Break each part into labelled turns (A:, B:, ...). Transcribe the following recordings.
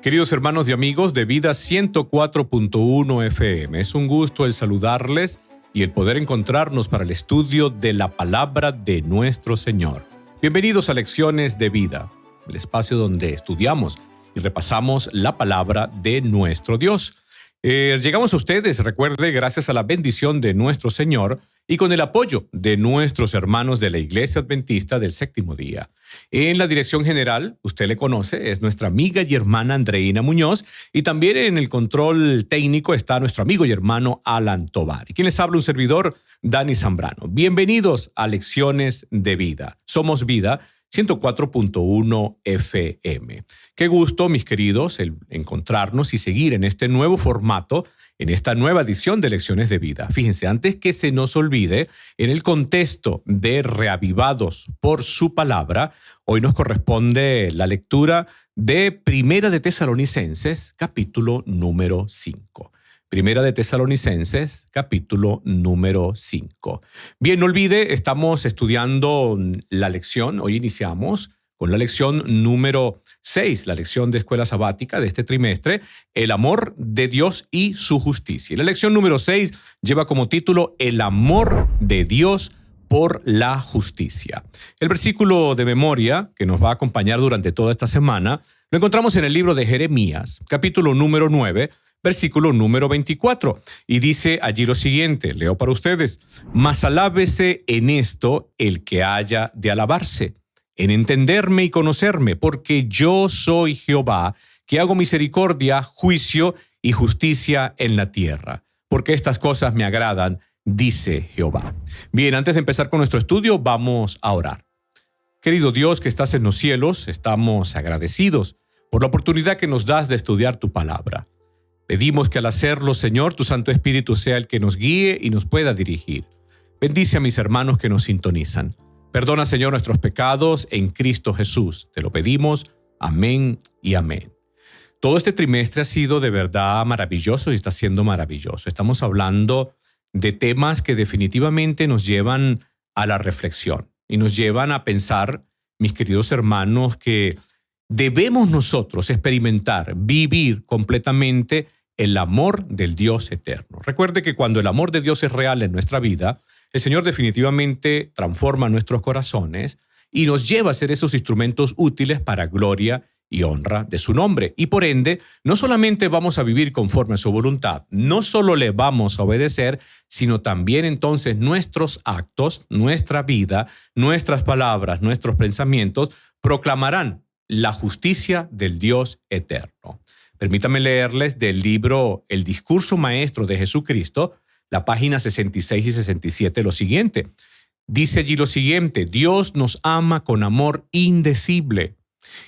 A: Queridos hermanos y amigos de Vida 104.1 FM, es un gusto el saludarles y el poder encontrarnos para el estudio de la palabra de nuestro Señor. Bienvenidos a Lecciones de Vida, el espacio donde estudiamos y repasamos la palabra de nuestro Dios. Llegamos a ustedes, recuerde, gracias a la bendición de nuestro Señor y con el apoyo de nuestros hermanos de la Iglesia Adventista del Séptimo Día. En la dirección general, usted le conoce, es nuestra amiga y hermana Andreina Muñoz, y también en el control técnico está nuestro amigo y hermano Alan Tovar. Y quien les habla, un servidor, Dani Zambrano. Bienvenidos a Lecciones de Vida. Somos Vida 104.1 FM. Qué gusto, mis queridos, el encontrarnos y seguir en este nuevo formato, en esta nueva edición de Lecciones de Vida. Fíjense, antes que se nos olvide, en el contexto de Reavivados por su palabra, hoy nos corresponde la lectura de Primera de Tesalonicenses, capítulo número 5. Primera de Tesalonicenses, capítulo número 5. Bien, no olvide, estamos estudiando la lección, hoy iniciamos con la lección número 6, la lección de escuela sabática de este trimestre, el amor de Dios y su justicia. La lección número 6 lleva como título el amor de Dios por la justicia. El versículo de memoria que nos va a acompañar durante toda esta semana lo encontramos en el libro de Jeremías, capítulo número 9, versículo número 24, y dice allí lo siguiente, leo para ustedes: mas alábese en esto el que haya de alabarse, en entenderme y conocerme, porque yo soy Jehová, que hago misericordia, juicio y justicia en la tierra, porque estas cosas me agradan, dice Jehová. Bien, antes de empezar con nuestro estudio, vamos a orar. Querido Dios que estás en los cielos, estamos agradecidos por la oportunidad que nos das de estudiar tu palabra. Pedimos que al hacerlo, Señor, tu Santo Espíritu sea el que nos guíe y nos pueda dirigir. Bendice a mis hermanos que nos sintonizan. Perdona, Señor, nuestros pecados en Cristo Jesús. Te lo pedimos. Amén y amén. Todo este trimestre ha sido de verdad maravilloso y está siendo maravilloso. Estamos hablando de temas que definitivamente nos llevan a la reflexión y nos llevan a pensar, mis queridos hermanos, que debemos nosotros experimentar, vivir completamente el amor del Dios eterno. Recuerde que cuando el amor de Dios es real en nuestra vida, el Señor definitivamente transforma nuestros corazones y nos lleva a ser esos instrumentos útiles para gloria y honra de su nombre. Y por ende, no solamente vamos a vivir conforme a su voluntad, no solo le vamos a obedecer, sino también entonces nuestros actos, nuestra vida, nuestras palabras, nuestros pensamientos proclamarán la justicia del Dios eterno. Permítanme leerles del libro El Discurso Maestro de Jesucristo, la página 66 y 67, lo siguiente. Dice allí lo siguiente: Dios nos ama con amor indecible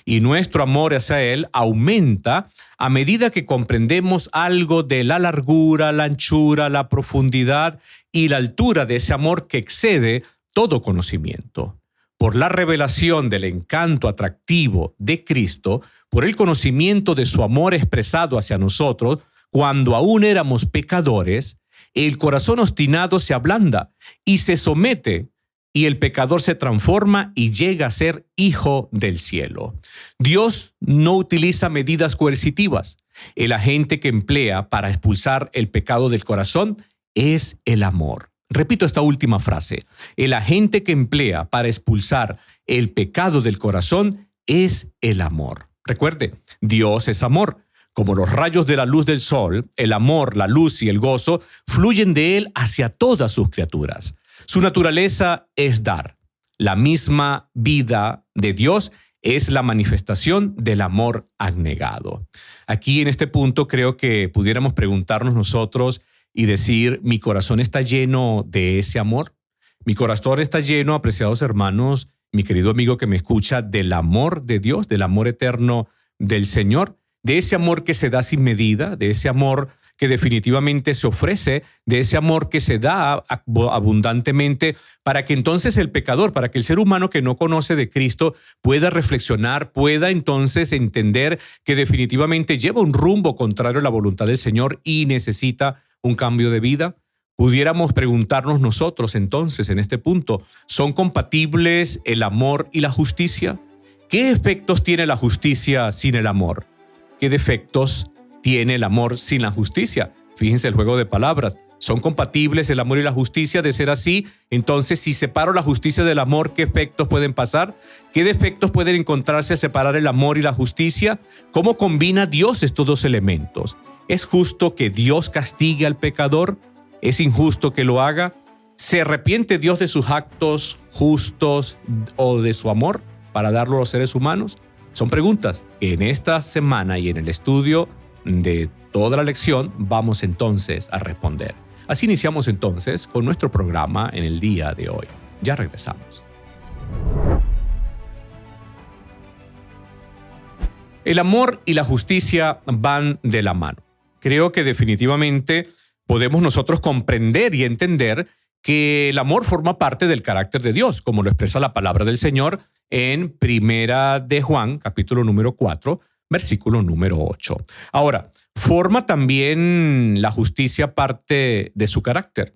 A: y nuestro amor hacia Él aumenta a medida que comprendemos algo de la largura, la anchura, la profundidad y la altura de ese amor que excede todo conocimiento. Por la revelación del encanto atractivo de Cristo, por el conocimiento de su amor expresado hacia nosotros, cuando aún éramos pecadores, el corazón obstinado se ablanda y se somete, y el pecador se transforma y llega a ser hijo del cielo. Dios no utiliza medidas coercitivas. El agente que emplea para expulsar el pecado del corazón es el amor. Repito esta última frase: el agente que emplea para expulsar el pecado del corazón es el amor. Recuerde, Dios es amor. Como los rayos de la luz del sol, el amor, la luz y el gozo fluyen de Él hacia todas sus criaturas. Su naturaleza es dar. La misma vida de Dios es la manifestación del amor abnegado. Aquí en este punto creo que pudiéramos preguntarnos nosotros y decir: ¿mi corazón está lleno de ese amor? Mi corazón está lleno, apreciados hermanos, mi querido amigo que me escucha, del amor de Dios, del amor eterno del Señor, de ese amor que se da sin medida, de ese amor que definitivamente se ofrece, de ese amor que se da abundantemente para que entonces el pecador, para que el ser humano que no conoce de Cristo pueda reflexionar, pueda entonces entender que definitivamente lleva un rumbo contrario a la voluntad del Señor y necesita un cambio de vida. Pudiéramos preguntarnos nosotros entonces en este punto: ¿son compatibles el amor y la justicia? ¿Qué efectos tiene la justicia sin el amor? ¿qué defectos tiene el amor sin la justicia? Fíjense el juego de palabras. ¿Son compatibles el amor y la justicia? De ser así, entonces si separo la justicia del amor, ¿qué efectos pueden pasar? ¿Qué defectos pueden encontrarse al separar el amor y la justicia? ¿Cómo combina Dios estos dos elementos? ¿Es justo que Dios castigue al pecador? ¿Es injusto que lo haga? ¿Se arrepiente Dios de sus actos justos o de su amor para darlo a los seres humanos? Son preguntas que en esta semana y en el estudio de toda la lección vamos entonces a responder. Así iniciamos entonces con nuestro programa en el día de hoy. Ya regresamos. El amor y la justicia van de la mano. Creo que definitivamente podemos nosotros comprender y entender que el amor forma parte del carácter de Dios, como lo expresa la palabra del Señor en Primera de Juan, capítulo número 4, versículo número 8. Ahora, forma también la justicia parte de su carácter.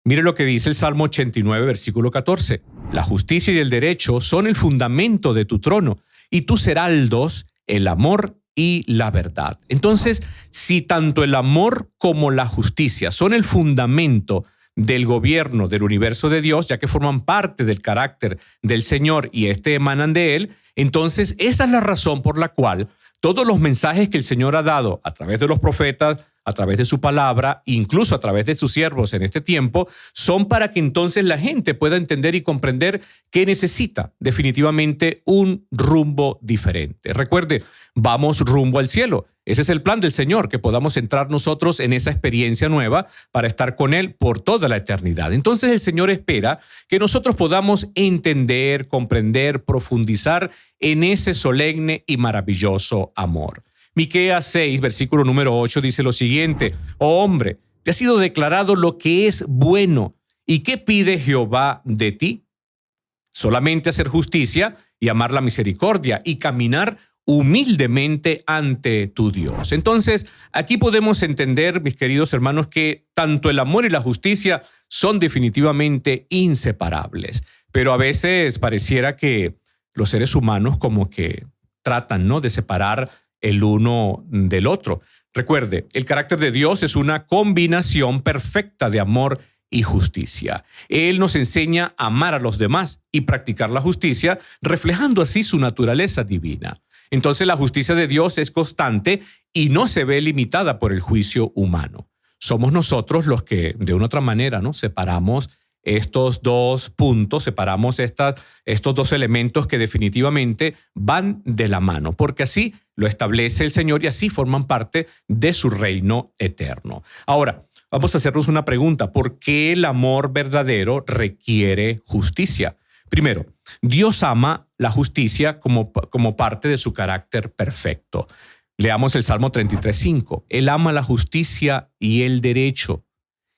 A: Mire lo que dice el Salmo 89, versículo 14. La justicia y el derecho son el fundamento de tu trono, y tus heraldos el amor y la verdad. Entonces, si tanto el amor como la justicia son el fundamento del gobierno del universo de Dios, ya que forman parte del carácter del Señor y emanan de Él, entonces esa es la razón por la cual todos los mensajes que el Señor ha dado a través de los profetas, a través de su palabra, incluso a través de sus siervos en este tiempo, son para que entonces la gente pueda entender y comprender que necesita definitivamente un rumbo diferente. Recuerde, vamos rumbo al cielo. Ese es el plan del Señor, que podamos entrar nosotros en esa experiencia nueva para estar con Él por toda la eternidad. Entonces el Señor espera que nosotros podamos entender, comprender, profundizar en ese solemne y maravilloso amor. Miqueas 6, versículo número 8 dice lo siguiente: Oh hombre, te ha sido declarado lo que es bueno. ¿Y qué pide Jehová de ti? Solamente hacer justicia y amar la misericordia y caminar humildemente ante tu Dios. Entonces, aquí podemos entender, mis queridos hermanos, que tanto el amor y la justicia son definitivamente inseparables. Pero a veces pareciera que los seres humanos como que tratan, ¿no?, de separar el uno del otro. Recuerde, el carácter de Dios es una combinación perfecta de amor y justicia. Él nos enseña a amar a los demás y practicar la justicia, reflejando así su naturaleza divina. Entonces la justicia de Dios es constante y no se ve limitada por el juicio humano. Somos nosotros los que, de una u otra manera, ¿no?, separamos estos dos puntos, separamos estos dos elementos que definitivamente van de la mano, porque así lo establece el Señor y así forman parte de su reino eterno. Ahora, vamos a hacernos una pregunta: ¿por qué el amor verdadero requiere justicia? Primero, Dios ama la justicia como parte de su carácter perfecto. Leamos el Salmo 33:5. Él ama la justicia y el derecho.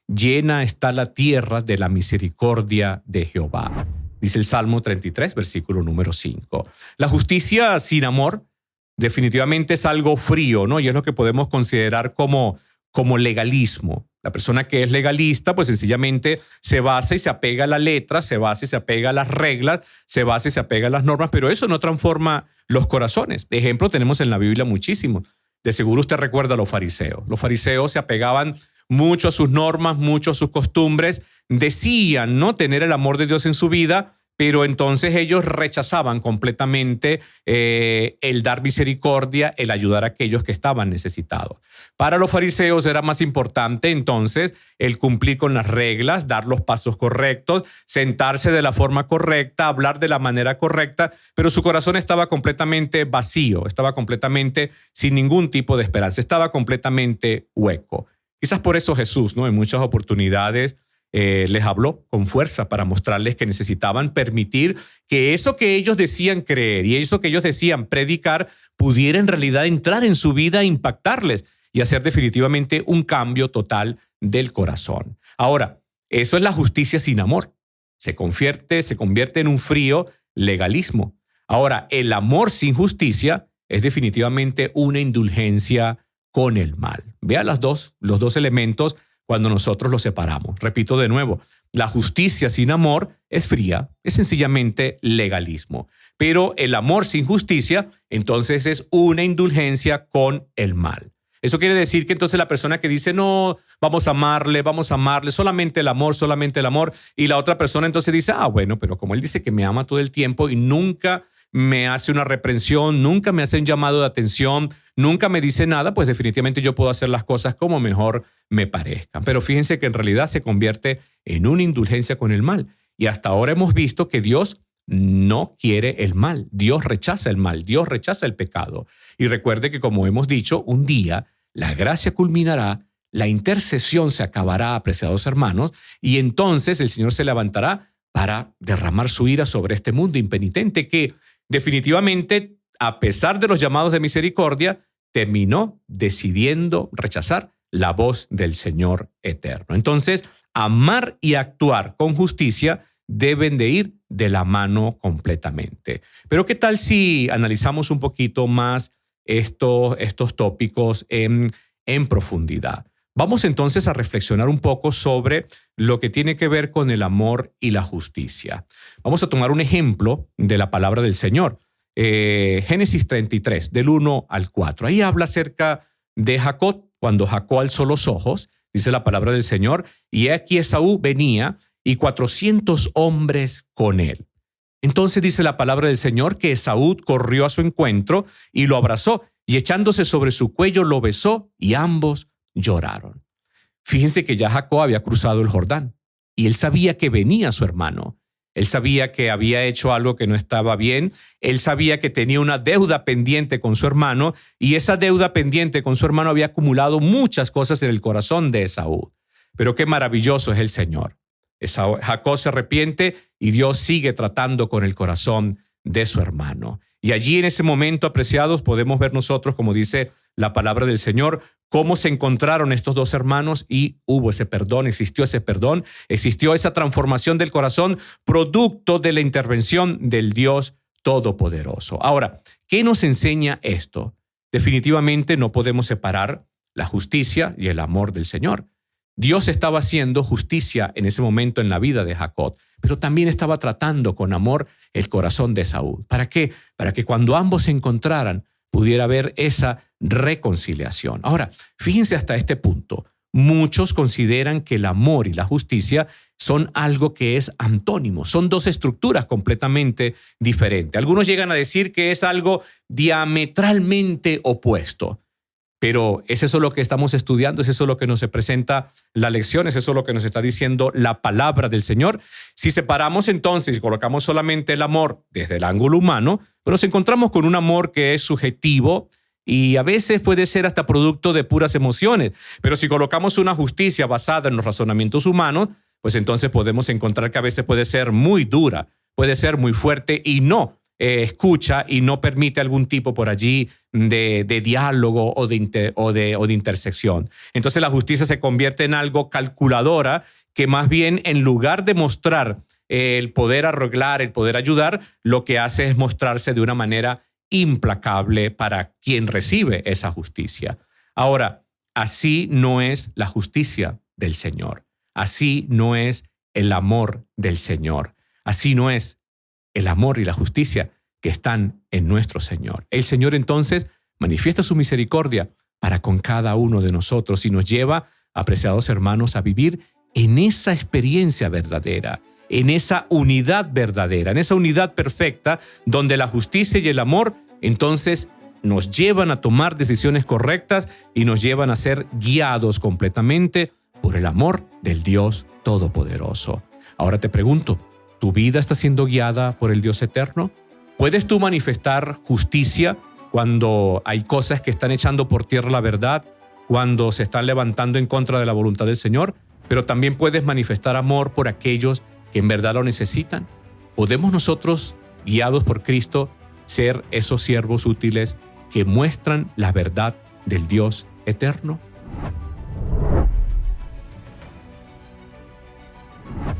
A: Llena está la tierra de la misericordia de Jehová. Dice el Salmo 33, versículo número 5. La justicia sin amor definitivamente es algo frío, ¿no? Y es lo que podemos considerar como legalismo. La persona que es legalista, pues sencillamente se basa y se apega a la letra, se basa y se apega a las reglas, se basa y se apega a las normas, pero eso no transforma los corazones. De ejemplo, tenemos en la Biblia muchísimos. De seguro usted recuerda a los fariseos. Los fariseos se apegaban mucho a sus normas, mucho a sus costumbres, decían no tener el amor de Dios en su vida, pero entonces ellos rechazaban completamente el dar misericordia, el ayudar a aquellos que estaban necesitados. Para los fariseos era más importante entonces el cumplir con las reglas, dar los pasos correctos, sentarse de la forma correcta, hablar de la manera correcta, pero su corazón estaba completamente vacío, estaba completamente sin ningún tipo de esperanza, estaba completamente hueco. Quizás por eso Jesús, ¿no?, en muchas oportunidades les habló con fuerza para mostrarles que necesitaban permitir que eso que ellos decían creer y eso que ellos decían predicar pudiera en realidad entrar en su vida e impactarles y hacer definitivamente un cambio total del corazón. Ahora, eso es la justicia sin amor. Se convierte en un frío legalismo. Ahora, el amor sin justicia es definitivamente una indulgencia con el mal. Vea los dos elementos cuando nosotros los separamos. Repito de nuevo, la justicia sin amor es fría, es sencillamente legalismo. Pero el amor sin justicia, entonces es una indulgencia con el mal. Eso quiere decir que entonces la persona que dice, no, vamos a amarle, solamente el amor, y la otra persona entonces dice, bueno, pero como él dice que me ama todo el tiempo y nunca me hace una reprensión, nunca me hace un llamado de atención, nunca me dice nada, pues definitivamente yo puedo hacer las cosas como mejor me parezcan. Pero fíjense que en realidad se convierte en una indulgencia con el mal. Y hasta ahora hemos visto que Dios no quiere el mal. Dios rechaza el mal, Dios rechaza el pecado. Y recuerde que, como hemos dicho, un día la gracia culminará, la intercesión se acabará, apreciados hermanos, y entonces el Señor se levantará para derramar su ira sobre este mundo impenitente que definitivamente, a pesar de los llamados de misericordia, terminó decidiendo rechazar la voz del Señor eterno. Entonces, amar y actuar con justicia deben de ir de la mano completamente. Pero ¿qué tal si analizamos un poquito más estos tópicos en profundidad? Vamos entonces a reflexionar un poco sobre lo que tiene que ver con el amor y la justicia. Vamos a tomar un ejemplo de la palabra del Señor. Génesis 33, del 1 al 4. Ahí habla acerca de Jacob. Cuando Jacob alzó los ojos, dice la palabra del Señor, y he aquí Esaú venía y 400 hombres con él. Entonces dice la palabra del Señor que Esaú corrió a su encuentro y lo abrazó, y echándose sobre su cuello lo besó, y ambos lloraron. Fíjense que ya Jacob había cruzado el Jordán y él sabía que venía su hermano. Él sabía que había hecho algo que no estaba bien. Él sabía que tenía una deuda pendiente con su hermano, y esa deuda pendiente con su hermano había acumulado muchas cosas en el corazón de Esaú. Pero qué maravilloso es el Señor. Jacob se arrepiente y Dios sigue tratando con el corazón de su hermano. Y allí en ese momento, apreciados, podemos ver nosotros, como dice la palabra del Señor, cómo se encontraron estos dos hermanos y hubo ese perdón, existió esa transformación del corazón, producto de la intervención del Dios Todopoderoso. Ahora, ¿qué nos enseña esto? Definitivamente no podemos separar la justicia y el amor del Señor. Dios estaba haciendo justicia en ese momento en la vida de Jacob, pero también estaba tratando con amor el corazón de Esaú. ¿Para qué? Para que cuando ambos se encontraran pudiera haber esa reconciliación. Ahora, fíjense hasta este punto. Muchos consideran que el amor y la justicia son algo que es antónimo, son dos estructuras completamente diferentes. Algunos llegan a decir que es algo diametralmente opuesto. Pero ¿es eso lo que estamos estudiando? ¿Es eso lo que nos presenta la lección? ¿Es eso lo que nos está diciendo la palabra del Señor? Si separamos entonces y colocamos solamente el amor desde el ángulo humano, pues nos encontramos con un amor que es subjetivo y a veces puede ser hasta producto de puras emociones. Pero si colocamos una justicia basada en los razonamientos humanos, pues entonces podemos encontrar que a veces puede ser muy dura, puede ser muy fuerte y no escucha y no permite algún tipo por allí de diálogo o de intersección. Entonces la justicia se convierte en algo calculadora que más bien en lugar de mostrar el poder arreglar, el poder ayudar, lo que hace es mostrarse de una manera implacable para quien recibe esa justicia. Ahora, así no es la justicia del Señor. Así no es el amor del Señor. Así no es el amor y la justicia que están en nuestro Señor. El Señor entonces manifiesta su misericordia para con cada uno de nosotros y nos lleva, apreciados hermanos, a vivir en esa experiencia verdadera, en esa unidad verdadera, en esa unidad perfecta donde la justicia y el amor entonces nos llevan a tomar decisiones correctas y nos llevan a ser guiados completamente por el amor del Dios Todopoderoso. Ahora te pregunto, ¿tu vida está siendo guiada por el Dios eterno? ¿Puedes tú manifestar justicia cuando hay cosas que están echando por tierra la verdad, cuando se están levantando en contra de la voluntad del Señor? Pero también puedes manifestar amor por aquellos que en verdad lo necesitan. ¿Podemos nosotros, guiados por Cristo, ser esos siervos útiles que muestran la verdad del Dios eterno?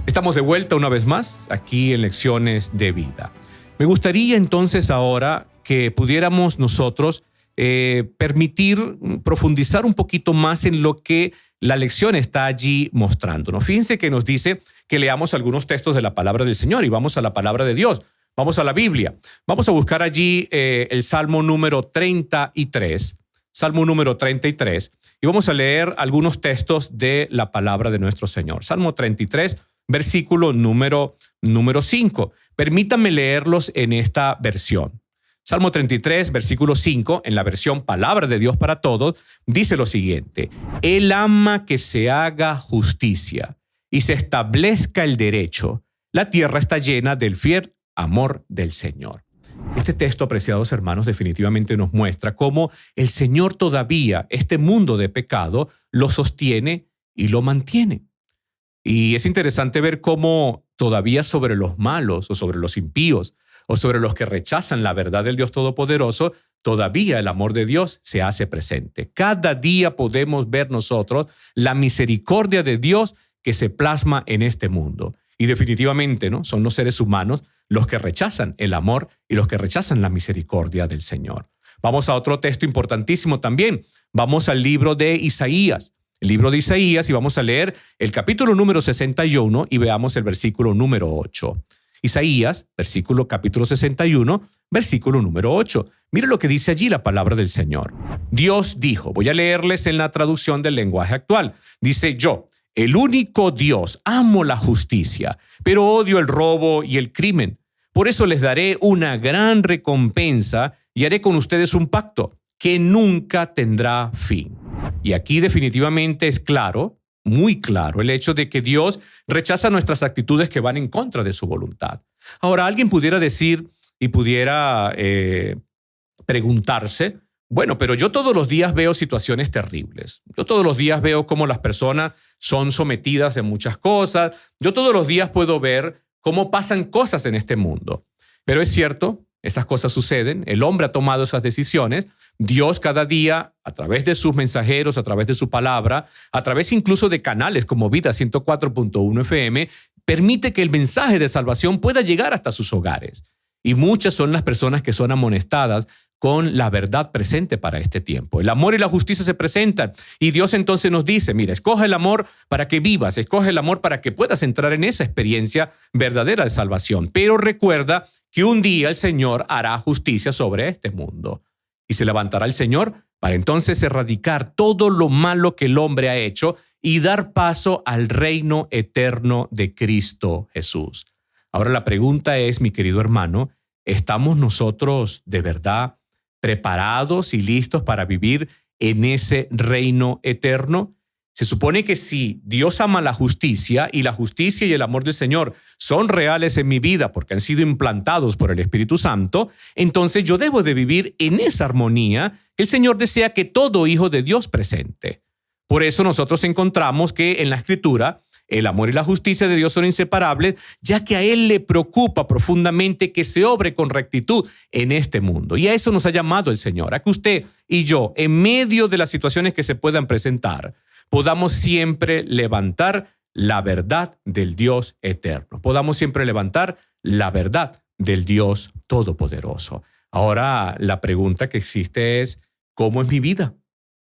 A: Estamos de vuelta una vez más aquí en Lecciones de Vida. Me gustaría entonces ahora que pudiéramos nosotros permitir profundizar un poquito más en lo que la lección está allí mostrándonos. Fíjense que nos dice que leamos algunos textos de la palabra del Señor y vamos a la palabra de Dios. Vamos a la Biblia. Vamos a buscar allí el Salmo número 33. Salmo número 33. Y vamos a leer algunos textos de la palabra de nuestro Señor. Salmo 33, versículo número 5. Permítanme leerlos en esta versión. Salmo 33, versículo 5, en la versión Palabra de Dios para Todos, dice lo siguiente: Él ama que se haga justicia y se establezca el derecho. La tierra está llena del fiel amor del Señor. Este texto, apreciados hermanos, definitivamente nos muestra cómo el Señor todavía, este mundo de pecado, lo sostiene y lo mantiene. Y es interesante ver cómo todavía sobre los malos o sobre los impíos o sobre los que rechazan la verdad del Dios Todopoderoso, todavía el amor de Dios se hace presente. Cada día podemos ver nosotros la misericordia de Dios que se plasma en este mundo. Y definitivamente, ¿no?, son los seres humanos los que rechazan el amor y los que rechazan la misericordia del Señor. Vamos a otro texto importantísimo también. Vamos al libro de Isaías. El libro de Isaías, y vamos a leer el capítulo número 61 y veamos el versículo número 8. Isaías, capítulo 61, versículo número 8. Mire lo que dice allí la palabra del Señor. Dios dijo, voy a leerles en la traducción del lenguaje actual. Dice: yo, el único Dios, amo la justicia, pero odio el robo y el crimen. Por eso les daré una gran recompensa y haré con ustedes un pacto que nunca tendrá fin. Y aquí definitivamente es claro, muy claro, el hecho de que Dios rechaza nuestras actitudes que van en contra de su voluntad. Ahora, alguien pudiera decir y pudiera preguntarse: bueno, pero yo todos los días veo situaciones terribles. Yo todos los días veo cómo las personas son sometidas a muchas cosas. Yo todos los días puedo ver cómo pasan cosas en este mundo. Pero es cierto, esas cosas suceden. El hombre ha tomado esas decisiones. Dios cada día, a través de sus mensajeros, a través de su palabra, a través incluso de canales como Vida 104.1 FM, permite que el mensaje de salvación pueda llegar hasta sus hogares. Y muchas son las personas que son amonestadas con la verdad presente para este tiempo. El amor y la justicia se presentan y Dios entonces nos dice: mira, escoge el amor para que vivas, escoge el amor para que puedas entrar en esa experiencia verdadera de salvación. Pero recuerda que un día el Señor hará justicia sobre este mundo y se levantará el Señor para entonces erradicar todo lo malo que el hombre ha hecho y dar paso al reino eterno de Cristo Jesús. Ahora la pregunta es, mi querido hermano, ¿estamos nosotros de verdad preparados y listos para vivir en ese reino eterno? Se supone que si Dios ama la justicia y el amor del Señor son reales en mi vida porque han sido implantados por el Espíritu Santo, entonces yo debo de vivir en esa armonía que el Señor desea que todo hijo de Dios presente. Por eso nosotros encontramos que en la Escritura el amor y la justicia de Dios son inseparables, ya que a Él le preocupa profundamente que se obre con rectitud en este mundo. Y a eso nos ha llamado el Señor, a que usted y yo, en medio de las situaciones que se puedan presentar, podamos siempre levantar la verdad del Dios eterno. Podamos siempre levantar la verdad del Dios todopoderoso. Ahora, la pregunta que existe es: ¿cómo es mi vida?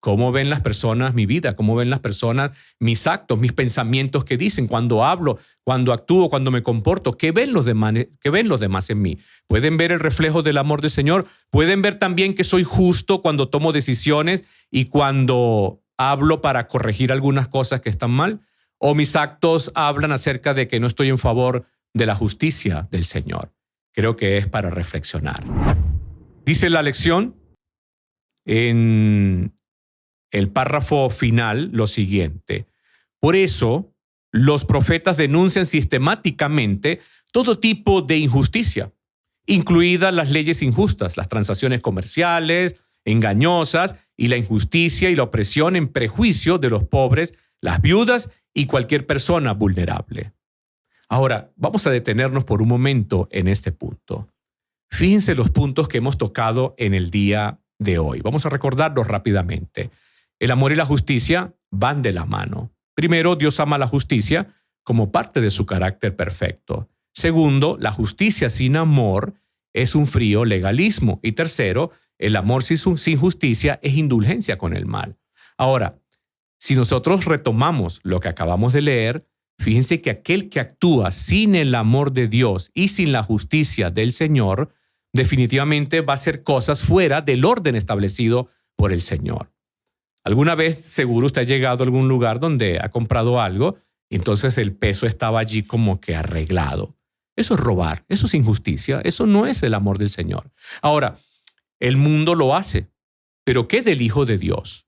A: ¿Cómo ven las personas mi vida? ¿Cómo ven las personas mis actos, mis pensamientos que dicen cuando hablo, cuando actúo, cuando me comporto? ¿Qué ven los demás en mí? ¿Pueden ver el reflejo del amor del Señor? ¿Pueden ver también que soy justo cuando tomo decisiones y cuando hablo para corregir algunas cosas que están mal? ¿O mis actos hablan acerca de que no estoy en favor de la justicia del Señor? Creo que es para reflexionar. Dice la lección en el párrafo final lo siguiente: por eso los profetas denuncian sistemáticamente todo tipo de injusticia, incluidas las leyes injustas, las transacciones comerciales engañosas y la injusticia y la opresión en prejuicio de los pobres, las viudas y cualquier persona vulnerable. Ahora, vamos a detenernos por un momento en este punto. Fíjense los puntos que hemos tocado en el día de hoy. Vamos a recordarlos rápidamente. El amor y la justicia van de la mano. Primero, Dios ama la justicia como parte de su carácter perfecto. Segundo, la justicia sin amor es un frío legalismo. Y tercero, el amor sin justicia es indulgencia con el mal. Ahora, Si nosotros retomamos lo que acabamos de leer, fíjense que aquel que actúa sin el amor de Dios y sin la justicia del Señor, definitivamente va a hacer cosas fuera del orden establecido por el Señor. ¿Alguna vez seguro usted ha llegado a algún lugar donde ha comprado algo y entonces el peso estaba allí como que arreglado? Eso es robar, eso es injusticia, eso no es el amor del Señor. Ahora, el mundo lo hace, pero ¿qué del Hijo de Dios?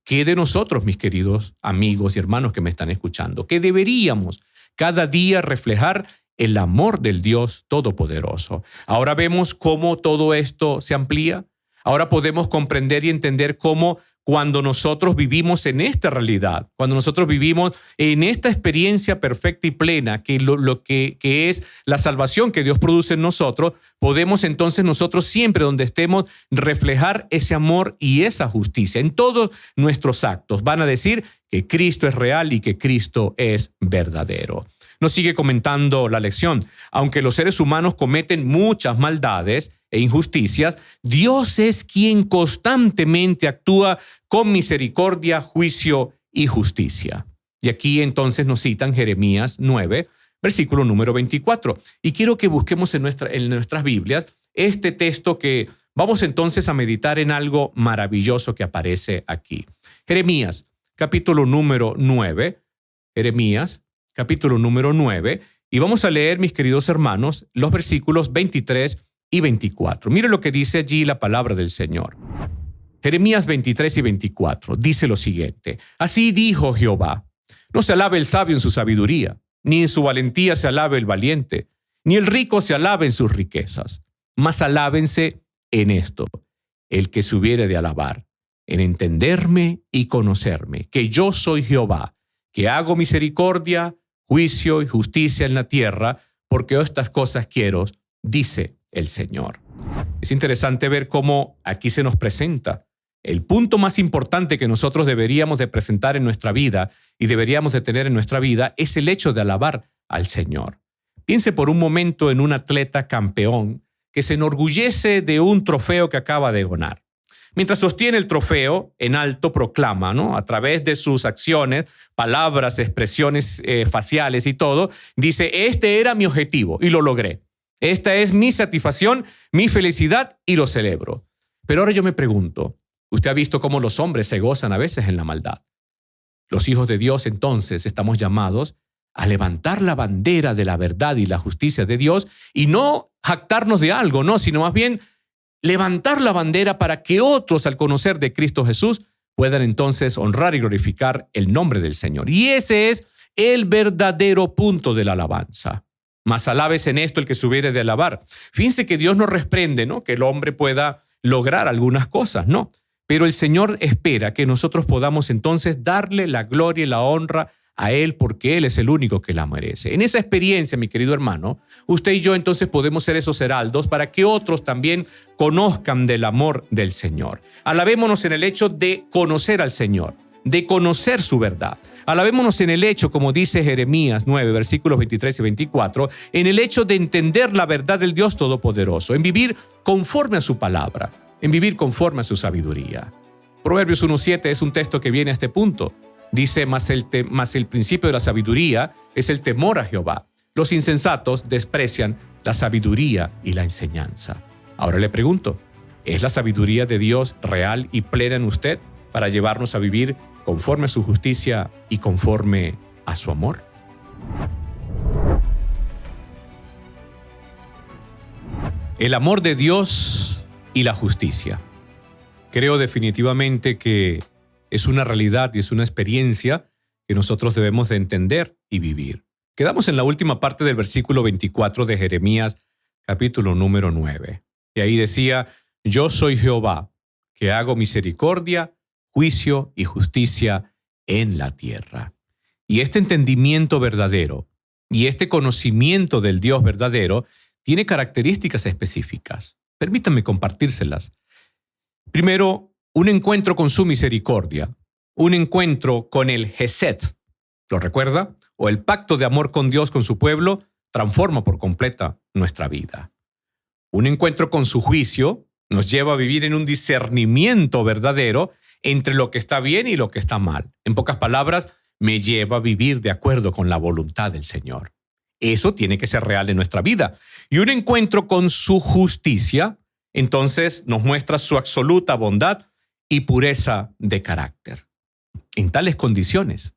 A: ¿Qué de nosotros, mis queridos amigos y hermanos que me están escuchando? Que deberíamos cada día reflejar el amor del Dios Todopoderoso. Ahora vemos cómo todo esto se amplía. Ahora podemos comprender y entender cómo cuando nosotros vivimos en esta realidad, cuando nosotros vivimos en esta experiencia perfecta y plena, que es la salvación que Dios produce en nosotros, podemos entonces nosotros siempre donde estemos reflejar ese amor y esa justicia. En todos nuestros actos van a decir que Cristo es real y que Cristo es verdadero. Nos sigue comentando la lección. Aunque los seres humanos cometen muchas maldades e injusticias, Dios es quien constantemente actúa con misericordia, juicio y justicia. Y aquí entonces nos citan Jeremías 9, versículo número 24. Y quiero que busquemos en nuestras Biblias este texto que vamos entonces a meditar en algo maravilloso que aparece aquí. Jeremías, capítulo número 9. Jeremías, capítulo número 9, y vamos a leer, mis queridos hermanos, los versículos 23 y 24. Mire lo que dice allí la palabra del Señor. Jeremías 23 y 24 dice lo siguiente: Así dijo Jehová, no se alabe el sabio en su sabiduría, ni en su valentía se alabe el valiente, ni el rico se alabe en sus riquezas, mas alábense en esto, el que se hubiere de alabar, en entenderme y conocerme, que yo soy Jehová, que hago misericordia, juicio y justicia en la tierra, porque estas cosas quiero, dice el Señor. Es interesante ver cómo aquí se nos presenta el punto más importante que nosotros deberíamos de presentar en nuestra vida y deberíamos de tener en nuestra vida es el hecho de alabar al Señor. Piense por un momento en un atleta campeón que se enorgullece de un trofeo que acaba de ganar. Mientras sostiene el trofeo, en alto proclama, ¿no?, a través de sus acciones, palabras, expresiones faciales y todo, dice: este era mi objetivo y lo logré. Esta es mi satisfacción, mi felicidad y lo celebro. Pero ahora yo me pregunto, ¿usted ha visto cómo los hombres se gozan a veces en la maldad? Los hijos de Dios entonces estamos llamados a levantar la bandera de la verdad y la justicia de Dios y no jactarnos de algo, no, sino más bien levantar la bandera para que otros, al conocer de Cristo Jesús, puedan entonces honrar y glorificar el nombre del Señor. Y ese es el verdadero punto de la alabanza. Mas alabes en esto el que se hubiere de alabar. Fíjense que Dios no reprende, ¿no?, que el hombre pueda lograr algunas cosas, no. Pero el Señor espera que nosotros podamos entonces darle la gloria y la honra a Él, porque Él es el único que la merece. En esa experiencia, mi querido hermano, usted y yo entonces podemos ser esos heraldos para que otros también conozcan del amor del Señor. Alabémonos en el hecho de conocer al Señor, de conocer su verdad. Alabémonos en el hecho, como dice Jeremías 9, versículos 23 y 24, en el hecho de entender la verdad del Dios Todopoderoso, en vivir conforme a su palabra, en vivir conforme a su sabiduría. Proverbios 1:7 es un texto que viene a este punto. Dice: mas el principio de la sabiduría es el temor a Jehová. Los insensatos desprecian la sabiduría y la enseñanza. Ahora le pregunto, ¿es la sabiduría de Dios real y plena en usted para llevarnos a vivir conforme a su justicia y conforme a su amor? El amor de Dios y la justicia. Creo definitivamente que es una realidad y es una experiencia que nosotros debemos de entender y vivir. Quedamos en la última parte del versículo 24 de Jeremías, capítulo número 9. Y ahí decía: yo soy Jehová, que hago misericordia, juicio y justicia en la tierra. Y este entendimiento verdadero y este conocimiento del Dios verdadero tiene características específicas. Permítanme compartírselas. Primero, un encuentro con su misericordia, un encuentro con el Gesed, ¿lo recuerda? O el pacto de amor con Dios, con su pueblo, transforma por completa nuestra vida. Un encuentro con su juicio nos lleva a vivir en un discernimiento verdadero entre lo que está bien y lo que está mal. En pocas palabras, me lleva a vivir de acuerdo con la voluntad del Señor. Eso tiene que ser real en nuestra vida. Y un encuentro con su justicia, entonces nos muestra su absoluta bondad y pureza de carácter. En tales condiciones,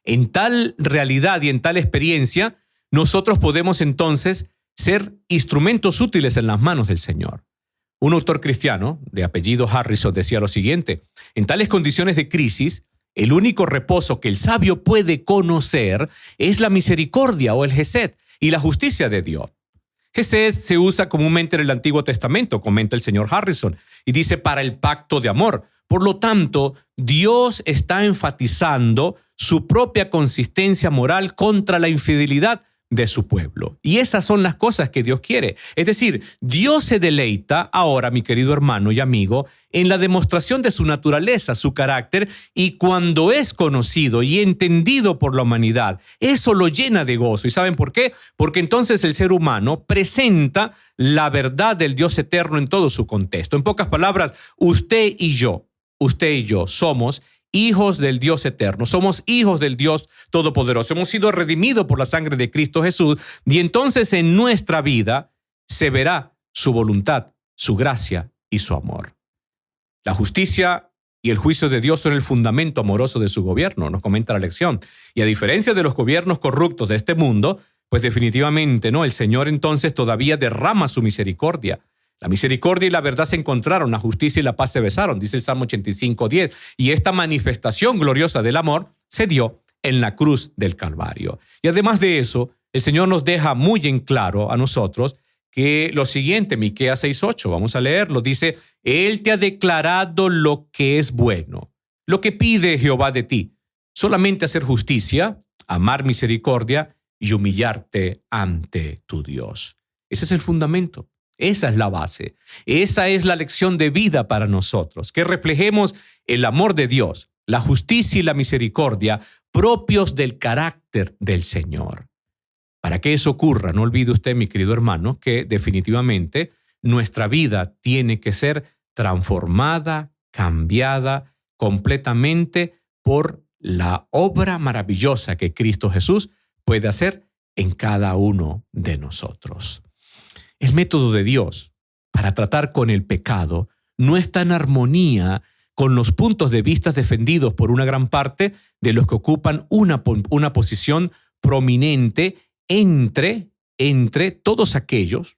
A: en tal realidad y en tal experiencia, nosotros podemos entonces ser instrumentos útiles en las manos del Señor. Un autor cristiano de apellido Harrison decía lo siguiente: en tales condiciones de crisis, el único reposo que el sabio puede conocer es la misericordia o el Gesed y la justicia de Dios. Gesed se usa comúnmente en el Antiguo Testamento, comenta el señor Harrison, y dice para el pacto de amor. Por lo tanto, Dios está enfatizando su propia consistencia moral contra la infidelidad de su pueblo. Y esas son las cosas que Dios quiere. Es decir, Dios se deleita ahora, mi querido hermano y amigo, en la demostración de su naturaleza, su carácter, y cuando es conocido y entendido por la humanidad, eso lo llena de gozo. ¿Y saben por qué? Porque entonces el ser humano presenta la verdad del Dios eterno en todo su contexto. En pocas palabras, usted y yo somos hijos del Dios eterno, somos hijos del Dios todopoderoso, hemos sido redimidos por la sangre de Cristo Jesús, y entonces en nuestra vida se verá su voluntad, su gracia y su amor. La justicia y el juicio de Dios son el fundamento amoroso de su gobierno, nos comenta la lección. Y a diferencia de los gobiernos corruptos de este mundo, pues definitivamente el Señor entonces todavía derrama su misericordia. La misericordia y la verdad se encontraron, la justicia y la paz se besaron, dice el Salmo 85:10. Y esta manifestación gloriosa del amor se dio en la cruz del Calvario. Y además de eso, el Señor nos deja muy en claro a nosotros que lo siguiente, Miqueas 6:8, vamos a leerlo, dice: Él te ha declarado lo que es bueno, lo que pide Jehová de ti, solamente hacer justicia, amar misericordia y humillarte ante tu Dios. Ese es el fundamento. Esa es la base. Esa es la lección de vida para nosotros, que reflejemos el amor de Dios, la justicia y la misericordia propios del carácter del Señor. Para que eso ocurra, no olvide usted, mi querido hermano, que definitivamente nuestra vida tiene que ser transformada, cambiada completamente por la obra maravillosa que Cristo Jesús puede hacer en cada uno de nosotros. El método de Dios para tratar con el pecado no está en armonía con los puntos de vista defendidos por una gran parte de los que ocupan una posición prominente entre todos aquellos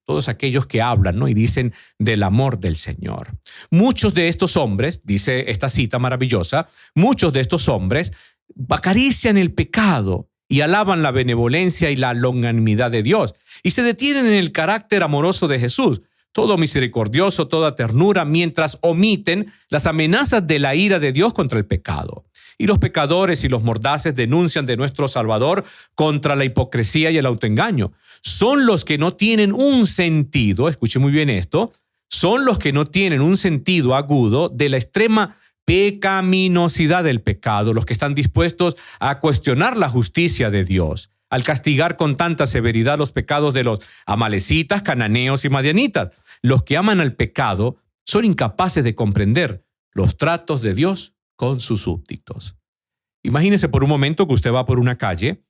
A: que hablan, y dicen del amor del Señor. Muchos de estos hombres, dice esta cita maravillosa, muchos de estos hombres acarician el pecado y alaban la benevolencia y la longanimidad de Dios, y se detienen en el carácter amoroso de Jesús, todo misericordioso, toda ternura, mientras omiten las amenazas de la ira de Dios contra el pecado. Y los pecadores y los mordaces denuncian de nuestro Salvador contra la hipocresía y el autoengaño. Son los que no tienen un sentido, escuche muy bien esto, son los que no tienen un sentido agudo de la extrema pecaminosidad del pecado, los que están dispuestos a cuestionar la justicia de Dios, al castigar con tanta severidad los pecados de los amalecitas, cananeos y madianitas. Los que aman al pecado son incapaces de comprender los tratos de Dios con sus súbditos. Imagínese por un momento que usted va por una calle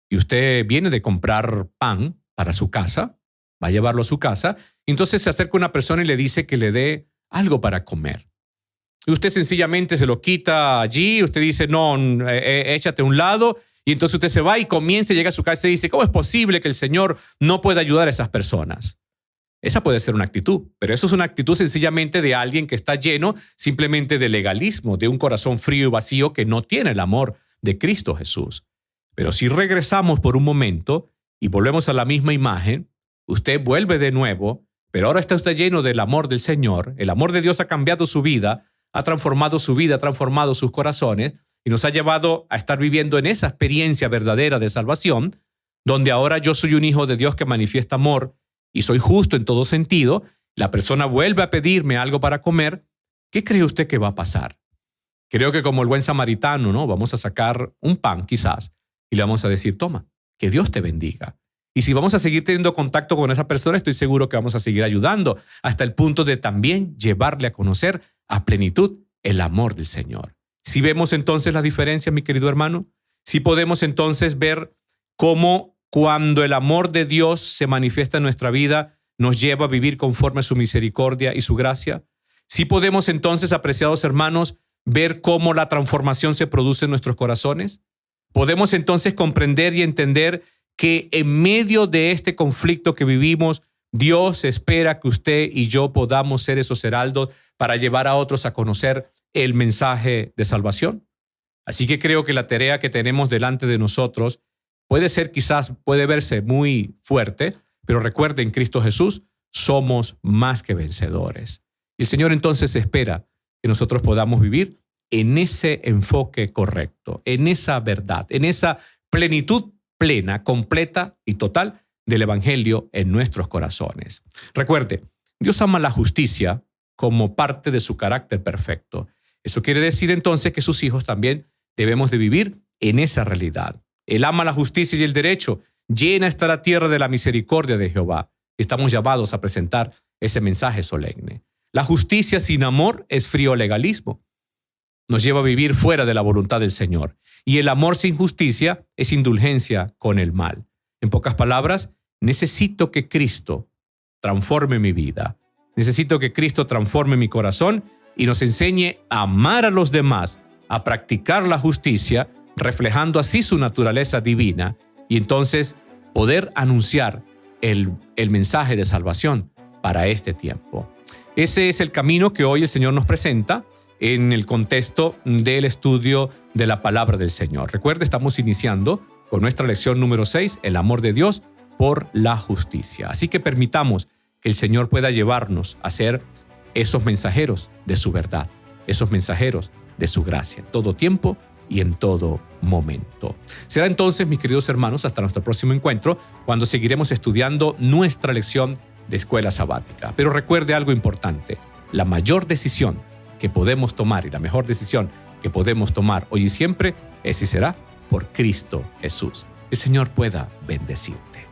A: y usted viene de comprar pan para su casa, va a llevarlo a su casa, y entonces se acerca una persona y le dice que le dé algo para comer. Y usted sencillamente se lo quita allí, usted dice, no, échate a un lado, y entonces usted se va y comienza, llega a su casa y dice, ¿cómo es posible que el Señor no pueda ayudar a esas personas? Esa puede ser una actitud, pero eso es una actitud sencillamente de alguien que está lleno simplemente de legalismo, de un corazón frío y vacío que no tiene el amor de Cristo Jesús. Pero si regresamos por un momento y volvemos a la misma imagen, usted vuelve de nuevo, pero ahora está usted lleno del amor del Señor, el amor de Dios ha cambiado su vida, ha transformado su vida, ha transformado sus corazones y nos ha llevado a estar viviendo en esa experiencia verdadera de salvación, donde ahora yo soy un hijo de Dios que manifiesta amor y soy justo en todo sentido. La persona vuelve a pedirme algo para comer. ¿Qué cree usted que va a pasar? Creo que como el buen samaritano, vamos a sacar un pan quizás y le vamos a decir, toma, que Dios te bendiga. Y si vamos a seguir teniendo contacto con esa persona, estoy seguro que vamos a seguir ayudando hasta el punto de también llevarle a conocer a plenitud el amor del Señor. Si vemos entonces la diferencia, mi querido hermano, si podemos entonces ver cómo cuando el amor de Dios se manifiesta en nuestra vida, nos lleva a vivir conforme a su misericordia y su gracia. Si podemos entonces, apreciados hermanos, ver cómo la transformación se produce en nuestros corazones. Podemos entonces comprender y entender que en medio de este conflicto que vivimos, Dios espera que usted y yo podamos ser esos heraldos para llevar a otros a conocer el mensaje de salvación. Así que creo que la tarea que tenemos delante de nosotros puede verse muy fuerte, pero recuerde, en Cristo Jesús somos más que vencedores. Y el Señor entonces espera que nosotros podamos vivir en ese enfoque correcto, en esa verdad, en esa plenitud plena, completa y total del Evangelio en nuestros corazones. Recuerde, Dios ama la justicia como parte de su carácter perfecto. Eso quiere decir entonces que sus hijos también debemos de vivir en esa realidad. Él ama la justicia y el derecho. Llena está la tierra de la misericordia de Jehová. Estamos llamados a presentar ese mensaje solemne. La justicia sin amor es frío legalismo. Nos lleva a vivir fuera de la voluntad del Señor. Y el amor sin justicia es indulgencia con el mal. En pocas palabras, necesito que Cristo transforme mi vida. Necesito que Cristo transforme mi corazón y nos enseñe a amar a los demás, a practicar la justicia, reflejando así su naturaleza divina, y entonces poder anunciar el mensaje de salvación para este tiempo. Ese es el camino que hoy el Señor nos presenta en el contexto del estudio de la palabra del Señor. Recuerde, estamos iniciando con nuestra lección número 6, el amor de Dios por la justicia. Así que permitamos que el Señor pueda llevarnos a ser esos mensajeros de su verdad, esos mensajeros de su gracia, en todo tiempo y en todo momento. Será entonces, mis queridos hermanos, hasta nuestro próximo encuentro, cuando seguiremos estudiando nuestra lección de escuela sabática. Pero recuerde algo importante: la mayor decisión que podemos tomar y la mejor decisión que podemos tomar hoy y siempre es y será por Cristo Jesús. El Señor pueda bendecirte.